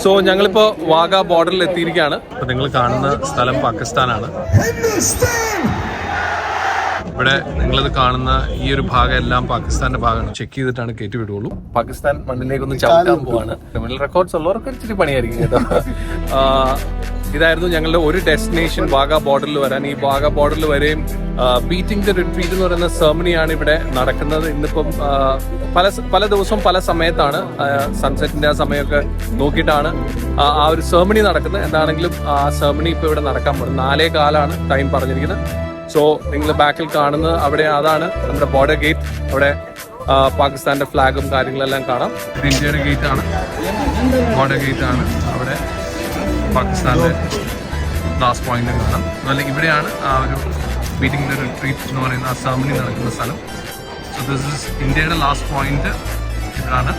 So ഞങ്ങളിപ്പോൾ വാഗ ബോർഡറിൽ എത്തിയിരിക്കുകയാണ്. അപ്പോൾ നിങ്ങൾ കാണുന്ന സ്ഥലം പാകിസ്ഥാനാണ്. ഇവിടെ നിങ്ങളിത് കാണുന്ന ഈ ഒരു ഭാഗം എല്ലാം പാകിസ്ഥാന്റെ ഭാഗമാണ്. ചെക്ക് ചെയ്തിട്ടാണ് കയറ്റി വിടുള്ളൂ. പാകിസ്ഥാൻ മണ്ണിലേക്കൊന്ന് ചവിട്ടാൻ പോവാണ്. ക്രിമിനൽ റെക്കോർഡ്സ് ഉള്ളവർക്ക് ഇച്ചിരി പണിയായിരിക്കും കേട്ടോ. ഇതായിരുന്നു ഞങ്ങളുടെ ഒരു ഡെസ്റ്റിനേഷൻ, വാഗ ബോർഡറിൽ വരാൻ. ഈ വാഗ ബോർഡറിൽ വരെയും ബീറ്റിംഗ് ദ റിട്രീറ്റ് എന്ന് പറയുന്ന സെർമണിയാണ് ഇവിടെ നടക്കുന്നത്. ഇന്നിപ്പം പല ദിവസവും പല സമയത്താണ്, സൺസെറ്റിന്റെ ആ സമയമൊക്കെ നോക്കിയിട്ടാണ് ആ ഒരു സെർമണി നടക്കുന്നത്. എന്താണെങ്കിലും ആ സെർമണി ഇപ്പോൾ ഇവിടെ നടക്കാൻ പോകുന്നത് 4:15 ടൈം പറഞ്ഞിരിക്കുന്നത്. സോ നിങ്ങൾ ബാക്കിൽ കാണുന്നത് അവിടെ അതാണ് നമ്മുടെ ബോർഡർ ഗേറ്റ്. അവിടെ പാകിസ്ഥാന്റെ ഫ്ലാഗും കാര്യങ്ങളെല്ലാം കാണാം. ഇന്ത്യയുടെ ഗേറ്റ് ആണ്, ബോർഡർ ഗേറ്റ് ആണ്. അവിടെ പാകിസ്ഥാന്റെ ലാസ്റ്റ് പോയിന്റ് കാണാം. അല്ലെങ്കിൽ ഇവിടെയാണ് ആ ഒരു ബീറ്റിംഗ് ദ റിട്രീറ്റ് എന്ന് പറയുന്ന ആ സെർമണി നടക്കുന്ന സ്ഥലം. സോ ദിസ് ഇസ് ഇന്ത്യയുടെ ലാസ്റ്റ് പോയിന്റ്. ഇതാണ്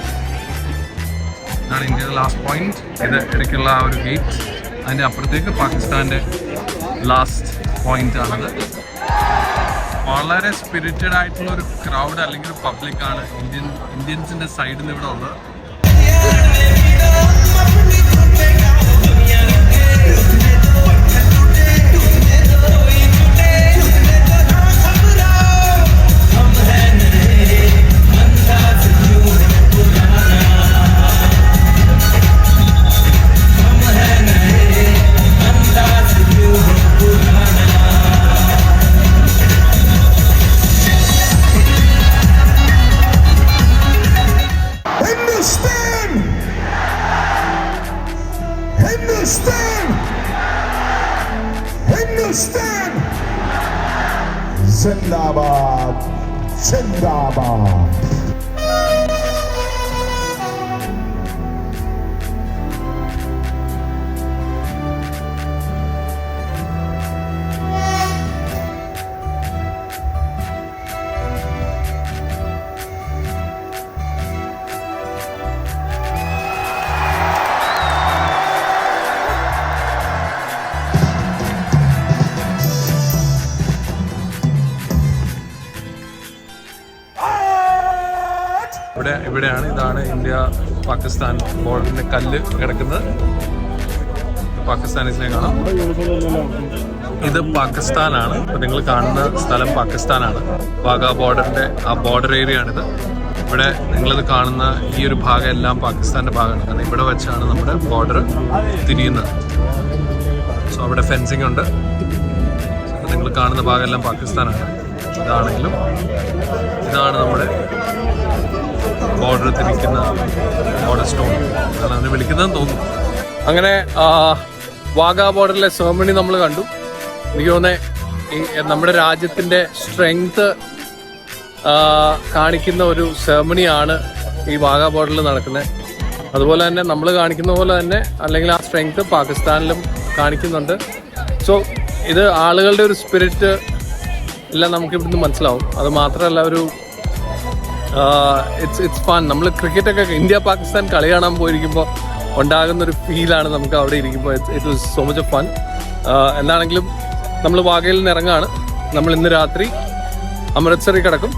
ഇന്ത്യയുടെ ലാസ്റ്റ് പോയിന്റ്. ഇത് ഇടയ്ക്കുള്ള ആ ഒരു ഗേറ്റ്. അതിൻ്റെ അപ്പുറത്തേക്ക് പാകിസ്ഥാന്റെ ലാസ്റ്റ് പോയിന്റ് ആണത്. വളരെ സ്പിരിറ്റഡ് ആയിട്ടുള്ള ഒരു ക്രൗഡ് അല്ലെങ്കിൽ ഒരു പബ്ലിക്കാണ് ഇന്ത്യൻസിന്റെ സൈഡിൽ നിന്ന് ഇവിടെ ഉള്ളത്. Zindabad, Zindabad. ഇവിടെയാണ്, ഇതാണ് ഇന്ത്യ പാകിസ്ഥാൻ ബോർഡറിന്റെ കല്ല് കിടക്കുന്നത്. പാകിസ്ഥാനീസിനെ കാണാം. ഇത് പാകിസ്ഥാനാണ്. ഇപ്പൊ നിങ്ങൾ കാണുന്ന സ്ഥലം പാകിസ്ഥാനാണ്. വാഗ ബോർഡറിന്റെ ആ ബോർഡർ ഏരിയ ആണിത്. ഇവിടെ നിങ്ങളിത് കാണുന്ന ഈ ഒരു ഭാഗം എല്ലാം പാകിസ്ഥാന്റെ ഭാഗമാണ്. കാരണം ഇവിടെ വെച്ചാണ് നമ്മുടെ ബോർഡർ തിരിയുന്നത്. സോ അവിടെ ഫെൻസിങ് ഉണ്ട്. നിങ്ങൾ കാണുന്ന ഭാഗം എല്ലാം പാകിസ്ഥാനാണ്. ഇതാണെങ്കിലും ഇതാണ് നമ്മുടെ ബോർഡർ തിരിക്കുന്ന ബോർഡർ സ്റ്റോൺ എന്നാണ് അതിനെ വിളിക്കുന്നതെന്ന് തോന്നുന്നു. അങ്ങനെ വാഗ ബോർഡറിലെ സെർമണി നമ്മൾ കണ്ടു. എനിക്ക് തോന്നുന്നത് നമ്മുടെ രാജ്യത്തിൻ്റെ സ്ട്രെങ്ത് കാണിക്കുന്ന ഒരു സെർമണിയാണ് ഈ വാഗ ബോർഡറിൽ നടക്കുന്നത്. അതുപോലെ തന്നെ നമ്മൾ കാണിക്കുന്ന പോലെ തന്നെ അല്ലെങ്കിൽ ആ സ്ട്രെങ്ത് പാകിസ്ഥാനിലും കാണിക്കുന്നുണ്ട്. സോ ഇത് ആളുകളുടെ ഒരു സ്പിരിറ്റ് എല്ലാം നമുക്ക് ഇവിടുന്ന് മനസ്സിലാവും. അത് മാത്രമല്ല ഒരു ഇറ്റ്സ് ഫൺ. നമ്മൾ ക്രിക്കറ്റൊക്കെ ഇന്ത്യ പാകിസ്ഥാൻ കളി കാണാൻ പോയിരിക്കുമ്പോൾ ഉണ്ടാകുന്നൊരു ഫീലാണ് നമുക്ക് അവിടെ ഇരിക്കുമ്പോൾ. It was so much of fun. എന്താണെങ്കിലും നമ്മൾ വാഗയിൽ നിന്ന് ഇറങ്ങാണ്. നമ്മൾ ഇന്ന് രാത്രി അമൃത്സറിൽ കിടക്കും.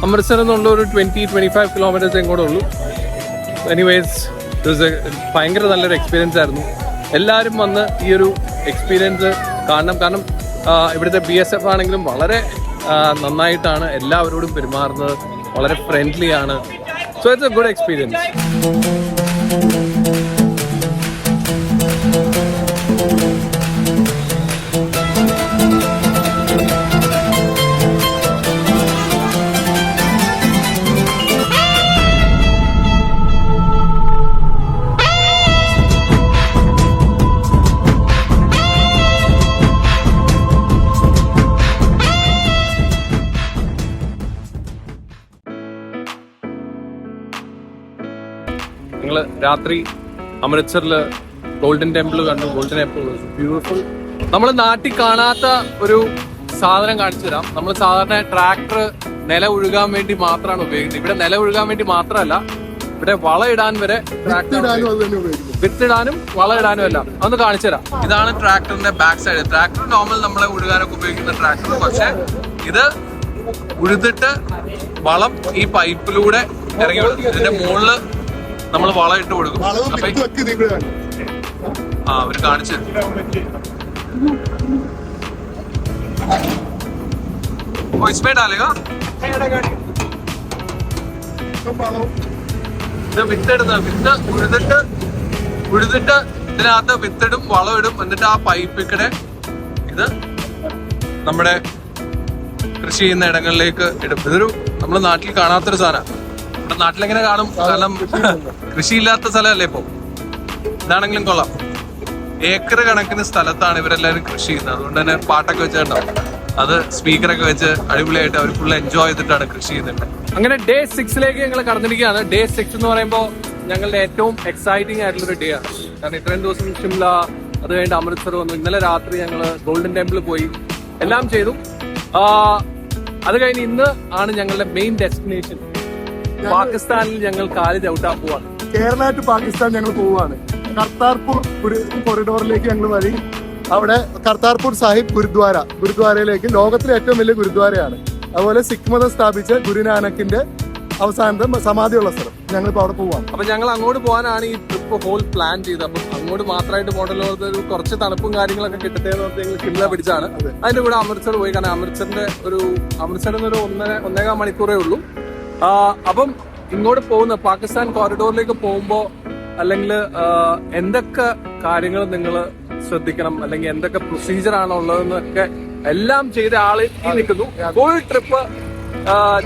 അമൃത്സറിൽ നിന്നുള്ള ഒരു 20-25 കിലോമീറ്റേഴ്സ് എങ്ങോട്ടേ ഉള്ളൂ. എനിവേസ് ഭയങ്കര നല്ലൊരു എക്സ്പീരിയൻസ് ആയിരുന്നു. എല്ലാവരും വന്ന് ഈ ഒരു എക്സ്പീരിയൻസ് കാണണം. കാരണം ഇവിടുത്തെ BSF ആണെങ്കിലും വളരെ നന്നായിട്ടാണ് എല്ലാവരോടും പെരുമാറുന്നത്. വളരെ ഫ്രണ്ട്ലി ആണ്. So it's A good experience. ഞങ്ങൾ രാത്രി അമൃത്സറിൽ ഗോൾഡൻ ടെമ്പിൾ കണ്ടു. Golden temple beautiful. നമ്മൾ നാട്ടിൽ കാണാത്ത ഒരു സാധനം കാണിച്ചു തരാം. നമ്മൾ സാധാരണ ട്രാക്ടർ നില ഉഴുകാൻ വേണ്ടി മാത്രമാണ് ഉപയോഗിക്കുന്നത്. ഇവിടെ നില ഉഴുകാൻ വേണ്ടി മാത്രമല്ല, ഇവിടെ വളയിടാൻ വരെ വിത്തിടാനും വളയിടാനും എല്ലാം. അതൊന്ന് കാണിച്ചു തരാം. ഇതാണ് ട്രാക്ടറിന്റെ ബാക്ക് സൈഡ്. ട്രാക്ടർ നോർമൽ നമ്മളെ ഉഴുകാനൊക്കെ ഉപയോഗിക്കുന്ന ട്രാക്ടർ. പക്ഷെ ഇത് ഉഴുതിട്ട് വളം ഈ പൈപ്പിലൂടെ ഇറങ്ങി. ഇതിന്റെ മുകളില് നമ്മൾ വളം ഇട്ട് കൊടുക്കും. വളവും അപ്പൊ വിത്തും ഒക്കെ ഇതിൽ കൂടെ ആണ്. അവര് കാണിച്ചു इसमें डालेगा വളവും ഇത് വിത്തിടുന്ന വിത്ത് ഉഴുതിട്ട് ഇതിനകത്ത് വിത്തിടും വളമിടും. എന്നിട്ട് ആ പൈപ്പിക്കടെ ഇത് നമ്മുടെ കൃഷി ചെയ്യുന്ന ഇടങ്ങളിലേക്ക് ഇടും. ഇതൊരു നമ്മുടെ നാട്ടിൽ കാണാത്തൊരു സാധനം. നമ്മുടെ നാട്ടിലെങ്ങനെ കാണും, കാരണം കൃഷിയില്ലാത്ത സ്ഥലമല്ലേ ഇപ്പൊ. ഇതാണെങ്കിലും കൊള്ളാം. ഏക്കർ കണക്കിന് സ്ഥലത്താണ് ഇവരെല്ലാവരും കൃഷി ചെയ്യുന്നത്. അതുകൊണ്ട് തന്നെ പാട്ടൊക്കെ വെച്ചിട്ടുണ്ടാവും. അത് സ്പീക്കറൊക്കെ വെച്ച് അടിപൊളിയായിട്ട് അവർ ഫുൾ എൻജോയ് ചെയ്തിട്ടാണ് കൃഷി ചെയ്യുന്നത്. അങ്ങനെ ഡേ 6ലേക്ക് ഞങ്ങൾ കടന്നിരിക്കുകയാണ്. ഡേ 6 എന്ന് പറയുമ്പോൾ ഞങ്ങളുടെ ഏറ്റവും എക്സൈറ്റിംഗ് ആയിട്ടുള്ളൊരു ഡേ ആണ്. കാരണം ഇത്രയും ദിവസം ഷിംല, അത് കഴിഞ്ഞിട്ട് അമൃത്സർ വന്നു. ഇന്നലെ രാത്രി ഞങ്ങൾ ഗോൾഡൻ ടെമ്പിളിൽ പോയി, എല്ലാം ചെയ്തു. അത് കഴിഞ്ഞ് ഇന്ന് ആണ് ഞങ്ങളുടെ മെയിൻ ഡെസ്റ്റിനേഷൻ. പാകിസ്ഥാനിൽ ഞങ്ങൾ കാല് ചവിട്ടാൻ പോവാണ്. കേരള ടു പാകിസ്ഥാൻ ഞങ്ങൾ പോവുകയാണ്. കർത്താർപൂർ കൊറിഡോറിലേക്ക് ഞങ്ങൾ വഴി അവിടെ കർത്താർപൂർ സാഹിബ് ഗുരുദ്വാരയിലേക്ക്, ലോകത്തിലെ ഏറ്റവും വലിയ ഗുരുദ്വാരയാണ്. അതുപോലെ സിഖ് മതം സ്ഥാപിച്ച ഗുരുനാനക്കിന്റെ അവസാനത്തെ സമാധിയുള്ള സ്ഥലം. ഞങ്ങളിപ്പോ അവിടെ പോവാണ്. അപ്പൊ ഞങ്ങൾ അങ്ങോട്ട് പോകാനാണ് ഈ ട്രിപ്പ് ഹോൾ പ്ലാൻ ചെയ്തത്. അപ്പൊ അങ്ങോട്ട് മാത്രമായിട്ട് പോകണ്ടല്ലോ, ഒരു കുറച്ച് തണുപ്പും കാര്യങ്ങളൊക്കെ കിട്ടത്തേന്ന് പറഞ്ഞ് ഞങ്ങൾ ഷിംല പിടിച്ചാണ്. അതിന്റെ കൂടെ അമൃത്സർ പോയി. കാരണം അമൃത്സറിൽ നിന്ന് ഒരു 1.5 മണിക്കൂറേ ഉള്ളൂ. അപ്പം ഇങ്ങോട്ട് പോകുന്ന പാകിസ്ഥാൻ കോറിഡോറിലേക്ക് പോകുമ്പോ അല്ലെങ്കിൽ എന്തൊക്കെ കാര്യങ്ങൾ നിങ്ങൾ ശ്രദ്ധിക്കണം, അല്ലെങ്കിൽ എന്തൊക്കെ പ്രൊസീജിയർ ആണോ ഉള്ളതെന്നൊക്കെ എല്ലാം ചെയ്ത ആള് ഈ നിൽക്കുന്നു. ഫുൾ ട്രിപ്പ്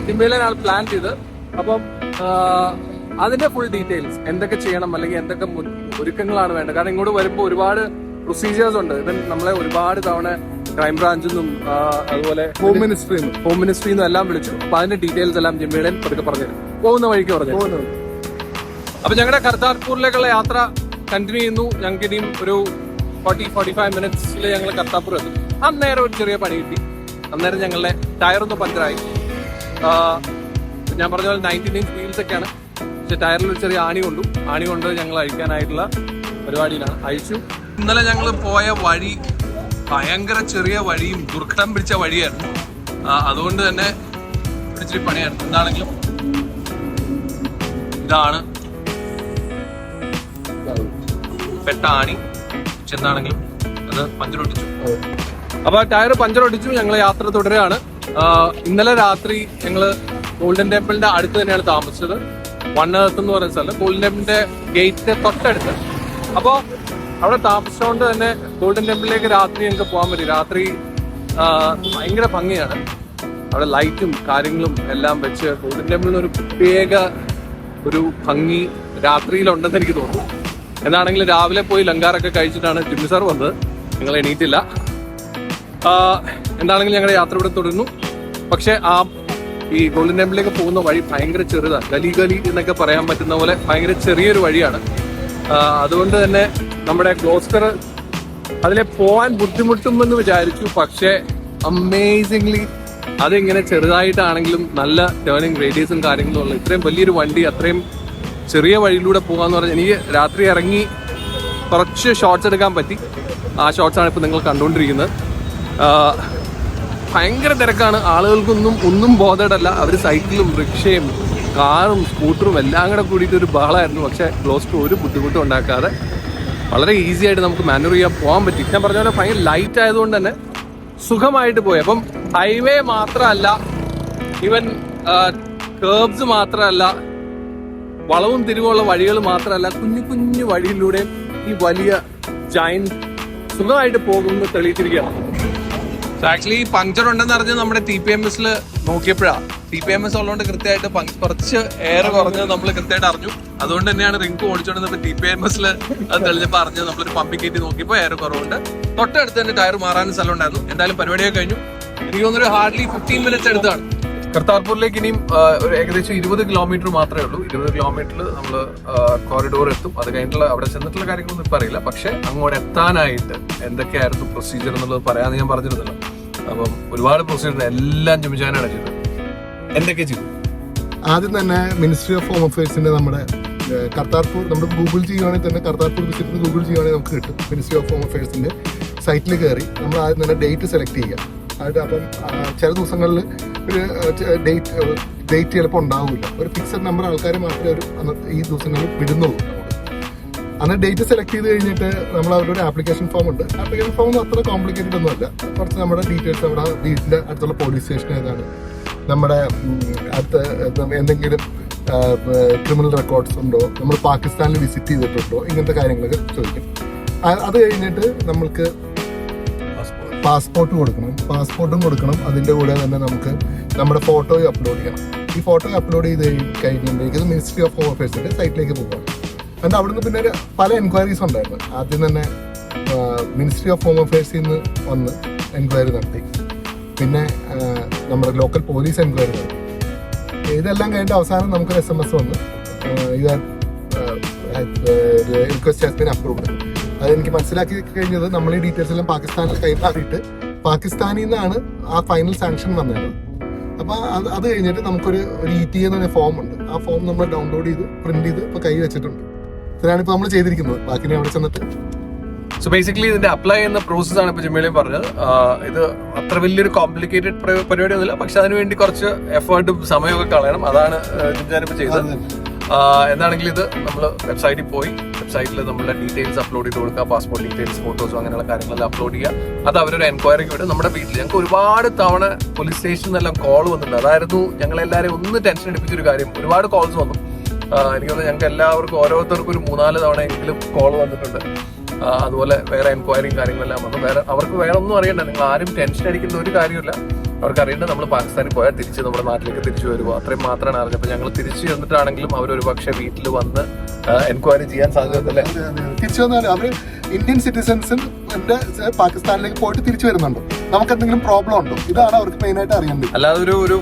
ജിമ്മയിലാണ് പ്ലാൻ ചെയ്ത്. അപ്പം അതിന്റെ ഫുൾ ഡീറ്റെയിൽസ് എന്തൊക്കെ ചെയ്യണം, അല്ലെങ്കിൽ എന്തൊക്കെ ഒരുക്കങ്ങളാണ് വേണ്ടത്. കാരണം ഇങ്ങോട്ട് വരുമ്പോൾ ഒരുപാട് പ്രൊസീജിയേഴ്സ് ഉണ്ട്. ഇത് നമ്മളെ ഒരുപാട് തവണ ക്രൈംബ്രാഞ്ചിൽ നിന്നും അതുപോലെ ഹോം മിനിസ്ട്രിയിൽ നിന്നും എല്ലാം വിളിച്ചു. അപ്പൊ അതിന്റെ ഡീറ്റെയിൽസ് എല്ലാം ജിമ്മയുടെ പതുക്കെ പറഞ്ഞു പോകുന്ന വഴിക്ക് പറഞ്ഞു. അപ്പൊ ഞങ്ങളുടെ കർത്താർപൂരിലേക്കുള്ള യാത്ര കണ്ടിന്യൂ ചെയ്യുന്നു. ഞങ്ങൾക്ക് ഇനിയും ഒരു 40-45 മിനിറ്റ്സിൽ ഞങ്ങൾ കർത്താർപൂർ എത്തും. അന്നേരം ഒരു ചെറിയ പണി കിട്ടി. അന്നേരം ഞങ്ങളുടെ ടയറൊന്ന് പഞ്ചറായി. ഞാൻ പറഞ്ഞ പോലെ 19 വീൽസ് ഒക്കെയാണ്, പക്ഷെ ടയറിൽ ഒരു ചെറിയ ആണി കൊണ്ട് ഞങ്ങൾ അഴിക്കാനായിട്ടുള്ള പരിപാടിയിലാണ്. അഴിച്ചു. ഇന്നലെ ഞങ്ങൾ പോയ വഴി ഭയങ്കര ചെറിയ വഴിയും ദുർഘടം പിടിച്ച വഴിയായിരുന്നു. അതുകൊണ്ട് തന്നെ ഇച്ചിരി പണിയായിരുന്നു. എന്താണെങ്കിലും ഇതാണ് പെട്ട ആണി. എന്താണെങ്കിലും അത് പഞ്ചറൊട്ടിച്ചു. അപ്പൊ ടയർ പഞ്ചറൊട്ടിച്ചു. ഞങ്ങൾ യാത്ര തുടരുകയാണ്. ഇന്നലെ രാത്രി ഞങ്ങള് ഗോൾഡൻ ടെമ്പിളിന്റെ അടുത്ത് തന്നെയാണ് താമസിച്ചത്. വൺ എർത്ത് എന്ന് പറയുന്ന സ്ഥലം ഗോൾഡൻ ടെമ്പിളിന്റെ ഗേറ്റിന്റെ തൊട്ടടുത്ത്. അപ്പോ അവിടെ താമസിച്ചുകൊണ്ട് തന്നെ ഗോൾഡൻ ടെമ്പിളിലേക്ക് രാത്രി ഞങ്ങൾക്ക് പോകാൻ പറ്റി. രാത്രി ഭയങ്കര ഭംഗിയാണ്. അവിടെ ലൈറ്റും കാര്യങ്ങളും എല്ലാം വെച്ച് ഗോൾഡൻ ടെമ്പിളിന് ഒരു പ്രത്യേക ഒരു ഭംഗി രാത്രിയിലുണ്ടെന്ന് എനിക്ക് തോന്നുന്നു. എന്നാണെങ്കിൽ രാവിലെ പോയി ലങ്കാറൊക്കെ കഴിച്ചിട്ടാണ് ജിമ്മി സാർ വന്നത്. ഞങ്ങൾ എണീറ്റില്ല. എന്താണെങ്കിലും ഞങ്ങളുടെ യാത്ര ഇവിടെ തുടരുന്നു. പക്ഷെ ഈ ഗോൾഡൻ ടെമ്പിളിലേക്ക് പോകുന്ന വഴി ഭയങ്കര ചെറുതാണ്. ഗലി എന്നൊക്കെ പറയാൻ പറ്റുന്ന പോലെ ഭയങ്കര ചെറിയൊരു വഴിയാണ്. അതുകൊണ്ട് തന്നെ നമ്മുടെ ഗ്ലോസ്റ്റർ അതിലെ പോകാൻ ബുദ്ധിമുട്ടുമെന്ന് വിചാരിച്ചു. പക്ഷെ അമേസിംഗ്ലി അതിങ്ങനെ ചെറുതായിട്ടാണെങ്കിലും നല്ല ടേണിങ് റേഡിയസും കാര്യങ്ങളും ഉള്ള ഇത്രയും വലിയൊരു വണ്ടി അത്രയും ചെറിയ വഴിയിലൂടെ പോകാന്ന് പറഞ്ഞാൽ എനിക്ക് രാത്രി ഇറങ്ങി കുറച്ച് ഷോട്ട്സ് എടുക്കാൻ പറ്റി. ആ ഷോട്ട്സാണ് ഇപ്പോൾ നിങ്ങൾ കണ്ടുകൊണ്ടിരിക്കുന്നത്. ഭയങ്കര തിരക്കാണ്. ആളുകൾക്കൊന്നും ബോധേഡല്ല. അവർ സൈക്കിളും റിക്ഷയും കാറും സ്കൂട്ടറും എല്ലാം കൂടെ കൂടിയിട്ട് ഒരു ബഹളമായിരുന്നു. പക്ഷേ ഗ്ലോസ്റ്റർ ഒരു ബുദ്ധിമുട്ടും ഉണ്ടാക്കാതെ വളരെ ഈസി ആയിട്ട് നമുക്ക് മാനുവർ ചെയ്യാൻ പോകാൻ പറ്റി. ഞാൻ പറഞ്ഞ പോലെ ഭയങ്കര ലൈറ്റ് ആയതുകൊണ്ട് തന്നെ സുഖമായിട്ട് പോയി. അപ്പം ഹൈവേ മാത്രമല്ല, ഈവൻ കേർബ്സ് മാത്രമല്ല, വളവും തിരിവുള്ള വഴികൾ മാത്രമല്ല, കുഞ്ഞു വഴിയിലൂടെ ഈ വലിയ ജയന്റ് സുഖമായിട്ട് പോകുമെന്ന് തെളിയിച്ചിരിക്കുകയാണ്. ആക്ച്വലി പങ്ക്ചർ ഉണ്ടെന്ന് അറിഞ്ഞ് നമ്മുടെ TPMS നോക്കിയപ്പോഴാണ്. TPMS ഉള്ളതുകൊണ്ട് കൃത്യമായിട്ട് കുറച്ച് എയർ കുറഞ്ഞത് നമ്മൾ കൃത്യമായിട്ട് അറിഞ്ഞു. അതുകൊണ്ട് തന്നെയാണ് റിങ്ക് ഓടിച്ചോണ്ടിരുന്നത്. TPMS അത് തെളിഞ്ഞപ്പോൾ അറിഞ്ഞത്. നമ്മളൊരു പമ്പിങ് കയറ്റി നോക്കിയപ്പോൾ എയർ കുറവുണ്ട്. തൊട്ടടുത്ത് തന്നെ ടയർ മാറാനും സ്ഥലം ഉണ്ടായിരുന്നു. എന്തായാലും പരിപാടിയൊക്കെ കഴിഞ്ഞു. എനിക്ക് തോന്നുന്നൊരു ഹാർഡ്ലി 15 മിനിറ്റ്സ് എടുത്താണ്. കർത്താർപൂരിലേക്ക് ഇനിയും ഒരു ഏകദേശം 20 കിലോമീറ്റർ മാത്രമേ ഉള്ളൂ. 20 കിലോമീറ്ററിൽ നമ്മൾ കോറിഡോർ എത്തും. അത് കഴിഞ്ഞിട്ടുള്ള അവിടെ ചെന്നിട്ടുള്ള കാര്യങ്ങളൊന്നും ഇപ്പം അറിയില്ല. പക്ഷെ അങ്ങോട്ട് എത്താനായിട്ട് എന്തൊക്കെയായിരുന്നു പ്രൊസീജിയർ എന്നുള്ളത് പറയാമെന്ന് ഞാൻ പറഞ്ഞിരുന്നല്ലോ. അപ്പം ഒരുപാട് പ്രൊസീജിയർ എല്ലാം ജിമ്മിച്ചാനാണ് ചെയ്തത്. എന്തൊക്കെ ചെയ്തു? ആദ്യം തന്നെ മിനിസ്ട്രി ഓഫ് ഹോം അഫയേഴ്സിന്റെ നമ്മുടെ കർത്താർപൂർ നമ്മൾ ഗൂഗിൾ ചെയ്യുകയാണെങ്കിൽ തന്നെ കർത്താർപൂർ വിസിറ്റ് ഗൂഗിൾ ചെയ്യുകയാണെങ്കിൽ നമുക്ക് കിട്ടും. മിനിസ്ട്രി ഓഫ് ഹോം അഫയേഴ്സിന്റെ സൈറ്റിൽ കയറി നമ്മൾ ആദ്യം തന്നെ ഡേറ്റ് സെലക്ട് ചെയ്യുക. അപ്പം ചില ദിവസങ്ങളിൽ ഒരു ഡേറ്റ് ചിലപ്പോൾ ഉണ്ടാവില്ല. ഒരു ഫിക്സഡ് നമ്പർ ആൾക്കാരെ മാത്രമേ ഒരു ഈ ദിവസങ്ങളിൽ വിടുന്നുള്ളൂ. അന്ന് ഡേറ്റ് സെലക്ട് ചെയ്ത് കഴിഞ്ഞിട്ട് നമ്മൾ അവരുടെ ഒരു ആപ്ലിക്കേഷൻ ഫോം ഉണ്ട്. ആപ്ലിക്കേഷൻ ഫോം അത്ര കോംപ്ലിക്കേറ്റഡ് ഒന്നുമല്ല. കുറച്ച് നമ്മുടെ ഡീറ്റെയിൽസ്, നമ്മുടെ വീടിൻ്റെ അടുത്തുള്ള പോലീസ് സ്റ്റേഷൻ ഏതാണ്, നമ്മുടെ അടുത്ത് എന്തെങ്കിലും ക്രിമിനൽ റെക്കോർഡ്സ് ഉണ്ടോ, നമ്മൾ പാകിസ്ഥാനിൽ വിസിറ്റ് ചെയ്തിട്ടുണ്ടോ, ഇങ്ങനത്തെ കാര്യങ്ങളൊക്കെ ചോദിക്കും. അത് കഴിഞ്ഞിട്ട് നമ്മൾക്ക് പാസ്പോർട്ടും കൊടുക്കണം. അതിൻ്റെ കൂടെ തന്നെ നമുക്ക് നമ്മുടെ ഫോട്ടോയും അപ്ലോഡ് ചെയ്യണം. ഈ ഫോട്ടോ അപ്ലോഡ് ചെയ്ത് കഴിയുമ്പോഴേക്കും മിനിസ്ട്രി ഓഫ് ഹോം അഫയേഴ്സിൻ്റെ സൈറ്റിലേക്ക് പോകാം. എന്നിട്ട് അവിടുന്ന് പിന്നെ പല എൻക്വയറീസ് ഉണ്ടായിരുന്നു. ആദ്യം തന്നെ മിനിസ്ട്രി ഓഫ് ഹോം അഫയേഴ്സിൽ നിന്ന് വന്ന് എൻക്വയറി നടത്തി. പിന്നെ നമ്മുടെ ലോക്കൽ പോലീസ് എൻക്വയറി നടത്തി. ഇതെല്ലാം കഴിഞ്ഞിട്ട് അവസാനം നമുക്കൊരു SMS വന്ന് റിക്വസ്റ്റ് ഹാസ് ബീൻ അപ്രൂവ്ഡ്. അതെനിക്ക് മനസ്സിലാക്കി കഴിഞ്ഞത് നമ്മൾ ഈ ഡീറ്റെയിൽസ് എല്ലാം പാകിസ്ഥാനിൽ കൈമാറിയിട്ട് പാകിസ്ഥാനിൽ നിന്നാണ് ആ ഫൈനൽ സാങ്ഷൻ വന്നത്. അപ്പോൾ അത് കഴിഞ്ഞിട്ട് നമുക്കൊരു ETA എന്ന് പറഞ്ഞ ഫോം ഉണ്ട്. ആ ഫോം നമ്മൾ ഡൗൺലോഡ് ചെയ്ത് പ്രിന്റ് ചെയ്ത് ഇപ്പോൾ കൈ വെച്ചിട്ടുണ്ട്. ഇത്രയാണിപ്പോൾ നമ്മൾ ചെയ്തിരിക്കുന്നത്. ബാക്കി അവിടെ ചെന്നിട്ട് സോ ബേസിക്കലി ഇതിന്റെ അപ്ലൈ ചെയ്യുന്ന പ്രോസസ് ആണ് ഇപ്പൊ ജിമ്മയിലും പറഞ്ഞത്. ഇത് അത്ര വലിയൊരു കോംപ്ലിക്കേറ്റഡ് പരിപാടി ഒന്നുമില്ല. പക്ഷെ അതിനുവേണ്ടി കുറച്ച് എഫേർട്ടും സമയമൊക്കെ കളയണം. അതാണ് ജിംജാനിപ്പോ ചെയ്തത്. എന്താണെങ്കിലും ഇത് നമ്മൾ വെബ്സൈറ്റിൽ പോയി വെബ്സൈറ്റിൽ നമ്മുടെ ഡീറ്റെയിൽസ് അപ്ലോഡ് ചെയ്ത് കൊടുക്കുക. പാസ്പോർട്ട് ഡീറ്റെയിൽസ്, ഫോട്ടോസും അങ്ങനെയുള്ള കാര്യങ്ങളെല്ലാം അപ്ലോഡ് ചെയ്യുക. അത് അവരൊരു എൻക്വയറിക്ക് വിടും. നമ്മുടെ വീട്ടിൽ ഞങ്ങൾക്ക് ഒരുപാട് തവണ പോലീസ് സ്റ്റേഷനിൽ നിന്നെല്ലാം കോൾ വന്നിട്ടുണ്ട്. അതായിരുന്നു ഞങ്ങളെല്ലാവരും ഒന്ന് ടെൻഷൻ അടിപ്പിച്ചൊരു കാര്യം. ഒരുപാട് കോൾസ് വന്നു. എനിക്ക് തോന്നുന്നു ഞങ്ങൾക്ക് എല്ലാവർക്കും ഓരോരുത്തർക്കും ഒരു 3-4 തവണ എങ്കിലും കോൾ വന്നിട്ടുണ്ട്. അതുപോലെ വേറെ എൻക്വയറിയും കാര്യങ്ങളെല്ലാം വന്നു. അവർക്ക് വേറെ ഒന്നും അറിയണ്ട. നിങ്ങൾ ആരും ടെൻഷൻ അടിക്കുന്ന ഒരു കാര്യമില്ല. അവർക്ക് അറിയേണ്ടത് നമ്മൾ പാകിസ്ഥാനിൽ പോയാൽ തിരിച്ച് നമ്മുടെ നാട്ടിലേക്ക് തിരിച്ചു വരുമോ, അത്രയും മാത്രമാണ് അറിഞ്ഞത്. അപ്പോൾ ഞങ്ങൾ തിരിച്ചു ചെന്നിട്ടാണെങ്കിലും അവരൊരു പക്ഷേ വീട്ടിൽ വന്ന് എൻക്വയറി ചെയ്യാൻ സാധ്യതയല്ലേ. തിരിച്ചു വന്നാൽ അവർ ഇന്ത്യൻ സിറ്റിസൺസും പാകിസ്ഥാനിലേക്ക് പോയിട്ട് തിരിച്ചു വരുന്നുണ്ടോ, നമുക്ക് എന്തെങ്കിലും പ്രോബ്ലം ഉണ്ടോ, ഇതാണ് അവർക്ക് മെയിനായിട്ട് അറിയേണ്ടത്. അല്ലാതെ ഒരു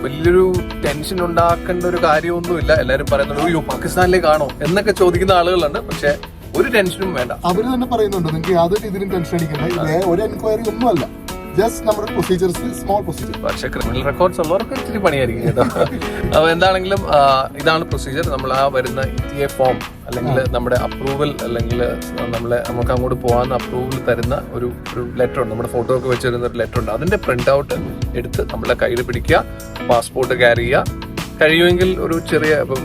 വലിയൊരു ടെൻഷൻ ഉണ്ടാക്കേണ്ട ഒരു കാര്യമൊന്നുമില്ല. എല്ലാവരും പറയുന്നത് അയ്യോ പാകിസ്ഥാനിലേക്കാണോ എന്നൊക്കെ ചോദിക്കുന്ന ആളുകളുണ്ട്. പക്ഷെ ഒരു ടെൻഷനും വേണ്ട. അവര് തന്നെ പറയുന്നുണ്ട് നിങ്ങൾക്ക് യാതൊരു രീതിയിലും ടെൻഷൻ അടിക്കണ്ട, ഒരു എൻക്വയറി ഒന്നും അല്ല, ജസ്റ്റ് നമ്മുടെ പ്രൊസീജിയേഴ്സ്, സ്മോൾ പ്രൊസീജിയർ. പക്ഷേ ക്രിമിനൽ റെക്കോർഡ്സ് ഉള്ളവർക്ക് ഇച്ചിരി പണിയായിരിക്കും കേട്ടോ. അപ്പോൾ എന്താണെങ്കിലും ഇതാണ് പ്രൊസീജിയർ. നമ്മൾ ആ വരുന്ന ETA ഫോം അല്ലെങ്കിൽ നമ്മുടെ അപ്രൂവൽ അല്ലെങ്കിൽ നമുക്ക് അങ്ങോട്ട് പോകാൻ അപ്രൂവൽ തരുന്ന ഒരു ലെറ്റർ ഉണ്ട്. നമ്മുടെ ഫോട്ടോ ഒക്കെ വെച്ച് തരുന്ന ഒരു ലെറ്റർ ഉണ്ട്. അതിന്റെ പ്രിന്റ് ഔട്ട് എടുത്ത് നമ്മളെ കയ്യിൽ പിടിക്കുക. പാസ്പോർട്ട് ക്യാരി ചെയ്യുക. കഴിയുമെങ്കിൽ ഒരു ചെറിയ, ഇപ്പം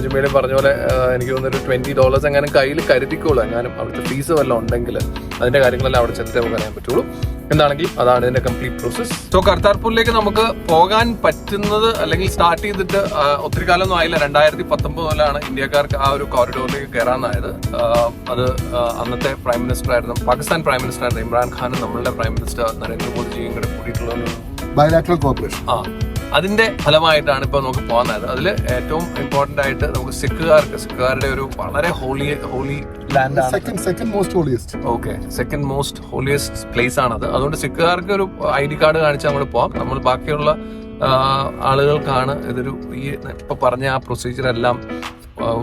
ജിമ്മയിലും പറഞ്ഞ പോലെ എനിക്ക് തോന്നുന്നൊരു $20 എങ്ങാനും കയ്യിൽ കരുതിക്കോളൂ. എങ്ങാനും അവിടുത്തെ ഫീസ് വല്ലതും ഉണ്ടെങ്കിൽ അതിന്റെ കാര്യങ്ങളെല്ലാം അവിടെ ചെന്നിട്ട് നമുക്ക് അറിയാൻ പറ്റുള്ളൂ. എന്താണെങ്കിൽ അതാണ് ഇതിന്റെ കംപ്ലീറ്റ് പ്രോസസ്. സോ കർത്താർപൂരിലേക്ക് നമുക്ക് പോകാൻ പറ്റുന്നത് അല്ലെങ്കിൽ സ്റ്റാർട്ട് ചെയ്തിട്ട് ഒത്തിരി കാലമൊന്നും ആയില്ല. 2019 മുതലാണ് ഇന്ത്യക്കാർക്ക് ആ ഒരു കോറിഡോറിലേക്ക് കയറാനായത്. അത് അന്നത്തെ പ്രൈം മിനിസ്റ്റർ ആയിരുന്നു, പാകിസ്ഥാൻ പ്രൈം മിനിസ്റ്റർ ആയിരുന്നു ഇമ്രാൻഖാനും നമ്മളുടെ പ്രൈം മിനിസ്റ്റർ നരേന്ദ്രമോദിജിയും കൂടെ കൂടിയിട്ടുള്ള ഒരു ബൈലാറ്ററൽ കോർപ്പറേഷൻ. അതിന്റെ ഫലമായിട്ടാണ് ഇപ്പൊ നമുക്ക് പോകുന്നത്. അതിൽ ഏറ്റവും ഇമ്പോർട്ടന്റ് ആയിട്ട് നമുക്ക് സിഖുകാരുടെ ഒരു വളരെ ഹോളി ലാൻഡ് ആണ്. സെക്കൻഡ് മോസ്റ്റ് ഹോളിയസ്റ്റ് പ്ലേസ് ആണത്. അതുകൊണ്ട് സിഖുകാർക്ക് ഒരു ID കാർഡ് കാണിച്ച് അങ്ങോട്ട് പോവാം. നമ്മൾ ബാക്കിയുള്ള ആളുകൾക്കാണ് ഇതൊരു ഈ ഇപ്പൊ പറഞ്ഞ ആ പ്രൊസീജിയർ എല്ലാം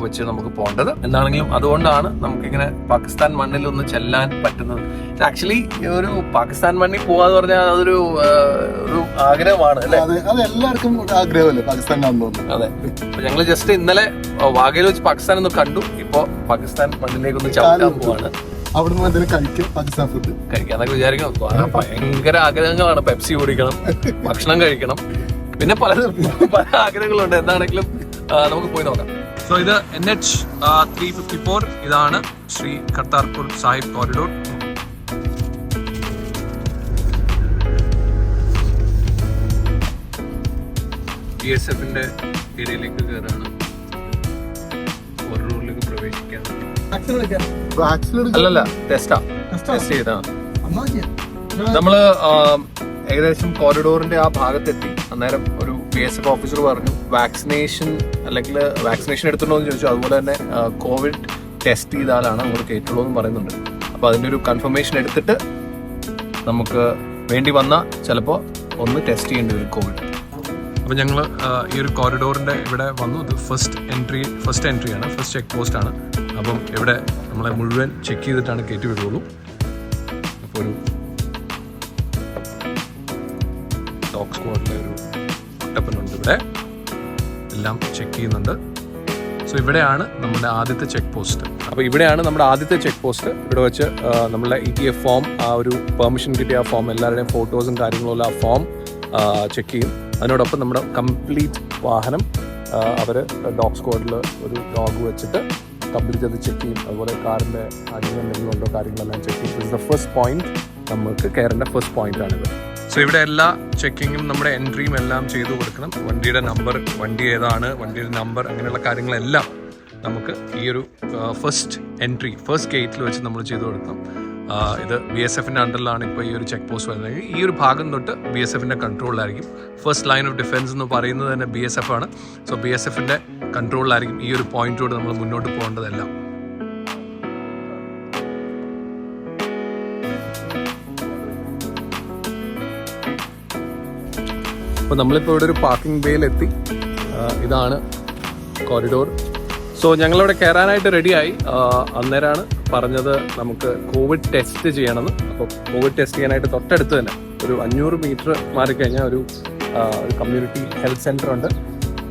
വെച്ച് നമുക്ക് പോകേണ്ടത്. എന്താണെങ്കിലും അതുകൊണ്ടാണ് നമുക്കിങ്ങനെ പാകിസ്ഥാൻ മണ്ണിൽ ഒന്ന് ചെല്ലാൻ പറ്റുന്നത്. ആക്ച്വലി ഒരു പാകിസ്ഥാൻ മണ്ണിൽ പോവാന്ന് പറഞ്ഞാൽ അതൊരു ആഗ്രഹമാണ് അല്ലേ? അത് എല്ലാവർക്കും ആഗ്രഹമല്ലേ പാകിസ്ഥാൻ കാണുന്നത്. അതെ. അപ്പൊ ഞങ്ങള് ജസ്റ്റ് ഇന്നലെ വാഗയിൽ വെച്ച് പാകിസ്ഥാൻ ഒന്ന് കണ്ടു. ഇപ്പൊ പാകിസ്ഥാൻ മണ്ണിലേക്ക് ഒന്ന് ചവിട്ടാൻ പോവാണ്. അവിടുന്ന് എന്തെങ്കിലും കഴിക്കും, പാകിസ്ഥാൻ ഫുഡ് കഴിക്കാന്നൊക്കെ വിചാരിക്കണം. ഭയങ്കര ആഗ്രഹങ്ങളാണ്. പെപ്സി കുടിക്കണം, ഭക്ഷണം കഴിക്കണം, പിന്നെ പല ആഗ്രഹങ്ങളുണ്ട്. എന്താണെങ്കിലും നമുക്ക് പോയി നോക്കാം. സോ ഇത് NH 354. ഇതാണ് ശ്രീ കർത്താർപൂർ സാഹിബ് കോറിഡോർ. BSFന്റെ ഏരിയയിലേക്ക് കയറാണ്. കോറിഡോറിലേക്ക് പ്രവേശിക്കാൻ അല്ലല്ല ടെസ്റ്റ് ചെയ്താണ്. നമ്മള് ഏകദേശം കോറിഡോറിന്റെ ആ ഭാഗത്തെത്തി. അന്നേരം ഒരു BSF ഓഫീസർ പറഞ്ഞു വാക്സിനേഷൻ എടുത്തിട്ടുണ്ടോ എന്ന് ചോദിച്ചു. അതുപോലെ തന്നെ കോവിഡ് ടെസ്റ്റ് ചെയ്താലാണ് നമ്മൾ കയറ്റുള്ളൂ എന്ന് പറയുന്നുണ്ട്. അപ്പോൾ അതിൻ്റെ ഒരു കൺഫർമേഷൻ എടുത്തിട്ട് നമുക്ക് വേണ്ടി വന്നാൽ ചിലപ്പോൾ ഒന്ന് ടെസ്റ്റ് ചെയ്യേണ്ടി വരും കോവിഡ്. അപ്പോൾ ഞങ്ങൾ ഈ ഒരു കോറിഡോറിൻ്റെ ഇവിടെ വന്നു. ഇത് ഫസ്റ്റ് എൻട്രിയാണ്, ഫസ്റ്റ് ചെക്ക് പോസ്റ്റ് ആണ്. അപ്പം ഇവിടെ നമ്മളെ മുഴുവൻ ചെക്ക് ചെയ്തിട്ടാണ് കയറ്റി വിടുള്ളൂ. അപ്പോൾ ഒരു ഡോഗ് സ്ക്വാഡിലെ ഒരു കുട്ടപ്പനുണ്ട് ഇവിടെ, എല്ലാം ചെക്ക് ചെയ്യുന്നുണ്ട്. സോ ഇവിടെയാണ് നമ്മുടെ ആദ്യത്തെ ചെക്ക് പോസ്റ്റ്. അപ്പോൾ ഇവിടെയാണ് നമ്മുടെ ആദ്യത്തെ ചെക്ക് പോസ്റ്റ്. ഇവിടെ വെച്ച് നമ്മളെ ETA ഫോം, ആ ഒരു പെർമിഷൻ കിട്ടിയ ആ ഫോം, എല്ലാവരുടെയും ഫോട്ടോസും കാര്യങ്ങളും ആ ഫോം ചെക്ക് ചെയ്യും. അതിനോടൊപ്പം നമ്മുടെ കംപ്ലീറ്റ് വാഹനം അവർ ഡോഗ് സ്ക്വാഡിൽ ഒരു ഡോഗ് വെച്ചിട്ട് കംപ്ലീറ്റ് അത് ചെക്ക് ചെയ്യും. അതുപോലെ കാറിൻ്റെ അടിയിൽ എന്തെങ്കിലും ഉണ്ടോ കാര്യങ്ങളെല്ലാം ചെക്ക് ചെയ്യും. ദിസ് ദ ഫസ്റ്റ് പോയിന്റ്, നമുക്ക് കയറേണ്ട ഫസ്റ്റ് പോയിന്റാണിത്. സോ ഇവിടെ എല്ലാ ചെക്കിങ്ങും നമ്മുടെ എൻട്രിയും എല്ലാം ചെയ്തു കൊടുക്കണം. വണ്ടിയുടെ നമ്പർ, വണ്ടി ഏതാണ്, വണ്ടിയുടെ നമ്പർ, അങ്ങനെയുള്ള കാര്യങ്ങളെല്ലാം നമുക്ക് ഈ ഒരു ഫസ്റ്റ് എൻട്രി, ഫസ്റ്റ് ഗേറ്റിൽ വെച്ച് നമ്മൾ ചെയ്തു കൊടുക്കണം. ഇത് BSFിൻ്റെ അണ്ടറിലാണ് ഇപ്പോൾ ഈ ഒരു ചെക്ക് പോസ്റ്റ് വരുന്നത്. ഈ ഒരു ഭാഗം തൊട്ട് BSFിൻ്റെ കൺട്രോളിലായിരിക്കും. ഫസ്റ്റ് ലൈൻ ഓഫ് ഡിഫൻസ് എന്ന് പറയുന്നത് തന്നെ BSF ആണ്. സോ BSFിൻ്റെ കൺട്രോളിലായിരിക്കും ഈ ഒരു പോയിന്റോട് നമ്മൾ മുന്നോട്ട് പോകേണ്ടതെല്ലാം. അപ്പോൾ നമ്മളിപ്പോൾ ഇവിടെ ഒരു പാർക്കിംഗ് ബേയിലെത്തി. ഇതാണ് കോറിഡോർ. സോ ഞങ്ങളിവിടെ കയറാനായിട്ട് റെഡിയായി. അന്നേരമാണ് പറഞ്ഞത് നമുക്ക് കോവിഡ് ടെസ്റ്റ് ചെയ്യണമെന്ന്. അപ്പോൾ കോവിഡ് ടെസ്റ്റ് ചെയ്യാനായിട്ട് തൊട്ടടുത്ത് തന്നെ ഒരു 500 മീറ്റർ മാറിക്കഴിഞ്ഞാൽ ഒരു കമ്മ്യൂണിറ്റി ഹെൽത്ത് സെൻ്റർ ഉണ്ട്.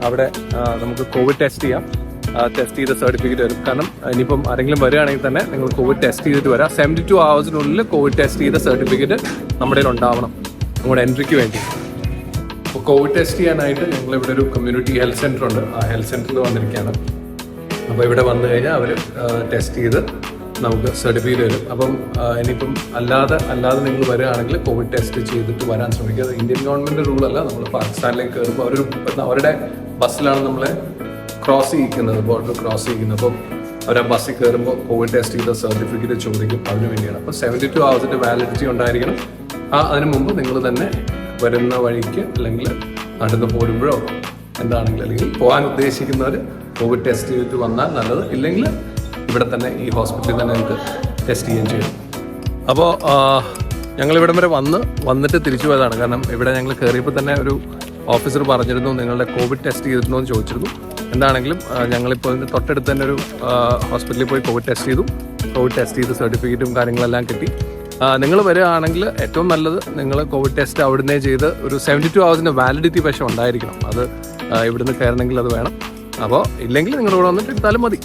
അവിടെ നമുക്ക് കോവിഡ് ടെസ്റ്റ് ചെയ്യാം. ടെസ്റ്റ് ചെയ്ത സർട്ടിഫിക്കറ്റ് വരും. കാരണം ഇനിയിപ്പം ആരെങ്കിലും വരികയാണെങ്കിൽ തന്നെ നിങ്ങൾ കോവിഡ് ടെസ്റ്റ് ചെയ്തിട്ട് വരാം. 72 hours കോവിഡ് ടെസ്റ്റ് ചെയ്ത സർട്ടിഫിക്കറ്റ് നമ്മുടെ ഉണ്ടാവണം നമ്മുടെ എൻട്രിക്ക് വേണ്ടി. അപ്പോൾ കോവിഡ് ടെസ്റ്റ് ചെയ്യാനായിട്ട് ഞങ്ങളിവിടെ ഒരു കമ്മ്യൂണിറ്റി ഹെൽത്ത് സെൻ്റർ ഉണ്ട്. ആ ഹെൽത്ത് സെൻ്ററിൽ വന്നിരിക്കുകയാണ്. അപ്പോൾ ഇവിടെ വന്നു കഴിഞ്ഞാൽ അവർ ടെസ്റ്റ് ചെയ്ത് നമുക്ക് സർട്ടിഫിക്കറ്റ് വരും. അപ്പം ഇനിയിപ്പം അല്ലാതെ നിങ്ങൾ വരികയാണെങ്കിൽ കോവിഡ് ടെസ്റ്റ് ചെയ്തിട്ട് വരാൻ ശ്രമിക്കുക. അത് ഇന്ത്യൻ ഗവൺമെൻറ് റൂളല്ല. നമ്മൾ പാകിസ്ഥാനിലേക്ക് കയറുമ്പോൾ അവരുടെ ബസ്സിലാണ് നമ്മളെ ക്രോസ് ചെയ്യിക്കുന്നത്, ബോർഡർ ക്രോസ് ചെയ്യിക്കുന്നത്. അപ്പം അവർ ആ ബസ്സിൽ കയറുമ്പോൾ കോവിഡ് ടെസ്റ്റ് ചെയ്ത സർട്ടിഫിക്കറ്റ് ചോദിക്കും. അതിന് വേണ്ടിയാണ്. അപ്പോൾ 72 hours വാലിഡിറ്റി ഉണ്ടായിരിക്കണം. അതിന് മുമ്പ് നിങ്ങൾ തന്നെ വരുന്ന വഴിക്ക് അല്ലെങ്കിൽ നടന്ന് പോരുമ്പോഴോ എന്താണെങ്കിലും, അല്ലെങ്കിൽ പോകാൻ ഉദ്ദേശിക്കുന്നവർ കോവിഡ് ടെസ്റ്റ് ചെയ്തിട്ട് വന്നാൽ നല്ലത്. ഇല്ലെങ്കിൽ ഇവിടെ തന്നെ ഈ ഹോസ്പിറ്റലിൽ തന്നെ നിങ്ങൾക്ക് ടെസ്റ്റ് ചെയ്യുകയും ചെയ്യും. അപ്പോൾ ഞങ്ങളിവിടം വരെ വന്നിട്ട് തിരിച്ചു പോയതാണ്. കാരണം ഇവിടെ ഞങ്ങൾ കയറിയപ്പോൾ തന്നെ ഒരു ഓഫീസർ പറഞ്ഞിരുന്നു നിങ്ങളുടെ കോവിഡ് ടെസ്റ്റ് ചെയ്തിട്ടുണ്ടോ എന്ന് ചോദിച്ചിരുന്നു. എന്താണെങ്കിലും ഞങ്ങളിപ്പോൾ ഇതിൻ്റെ തൊട്ടടുത്ത് തന്നെ ഒരു ഹോസ്പിറ്റലിൽ പോയി കോവിഡ് ടെസ്റ്റ് ചെയ്തു. കോവിഡ് ടെസ്റ്റ് ചെയ്ത് സർട്ടിഫിക്കറ്റും കാര്യങ്ങളെല്ലാം കിട്ടി. നിങ്ങൾ വരികയാണെങ്കിൽ ഏറ്റവും നല്ലത് നിങ്ങൾ കോവിഡ് ടെസ്റ്റ് അവിടുന്ന് ചെയ്ത് ഒരു 72 hours വാലിഡിറ്റി പക്ഷേ ഉണ്ടായിരിക്കണം. അത് ഇവിടുന്ന് കയറണമെങ്കിൽ അത് വേണം. അപ്പോൾ ഇല്ലെങ്കിൽ നിങ്ങളിവിടെ വന്നിട്ട് എടുത്താലും മതി.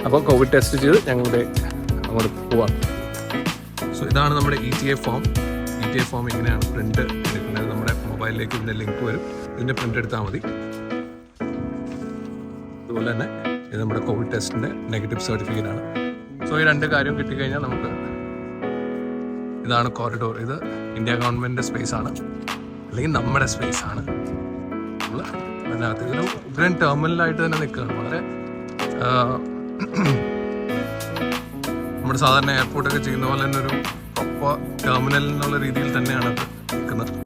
അപ്പോൾ കോവിഡ് ടെസ്റ്റ് ചെയ്ത് ഞങ്ങളുടെ അങ്ങോട്ട് പോവാം. സോ ഇതാണ് നമ്മുടെ ETA ഫോം. ETA ഫോം ഇങ്ങനെയാണ് പ്രിൻ്റ് എടുക്കുന്നത്. നമ്മുടെ മൊബൈലിലേക്ക് ഇതിൻ്റെ ലിങ്ക് വരും. ഇതിൻ്റെ പ്രിൻ്റ് എടുത്താൽ മതി. അതുപോലെ തന്നെ ഇത് നമ്മുടെ കോവിഡ് ടെസ്റ്റിൻ്റെ നെഗറ്റീവ് സർട്ടിഫിക്കറ്റ് ആണ്. സോ ഈ രണ്ട് കാര്യം കിട്ടിക്കഴിഞ്ഞാൽ നമുക്ക് ഇതാണ് കോറിഡോർ. ഇത് ഇന്ത്യ ഗവൺമെൻറ് സ്പേസ് ആണ്, അല്ലെങ്കിൽ നമ്മുടെ സ്പേസ് ആണ്. നമ്മൾ അതിനകത്ത് ഇതിന് ഇത്രയും ടെർമിനലായിട്ട് തന്നെ നിൽക്കുകയാണ്. വളരെ നമ്മുടെ സാധാരണ എയർപോർട്ടൊക്കെ ചെയ്യുന്ന പോലെ തന്നെ ഒരു പ്രോപ്പർ ടെർമിനൽ എന്നുള്ള രീതിയിൽ തന്നെയാണ് അത് നിൽക്കുന്നത്.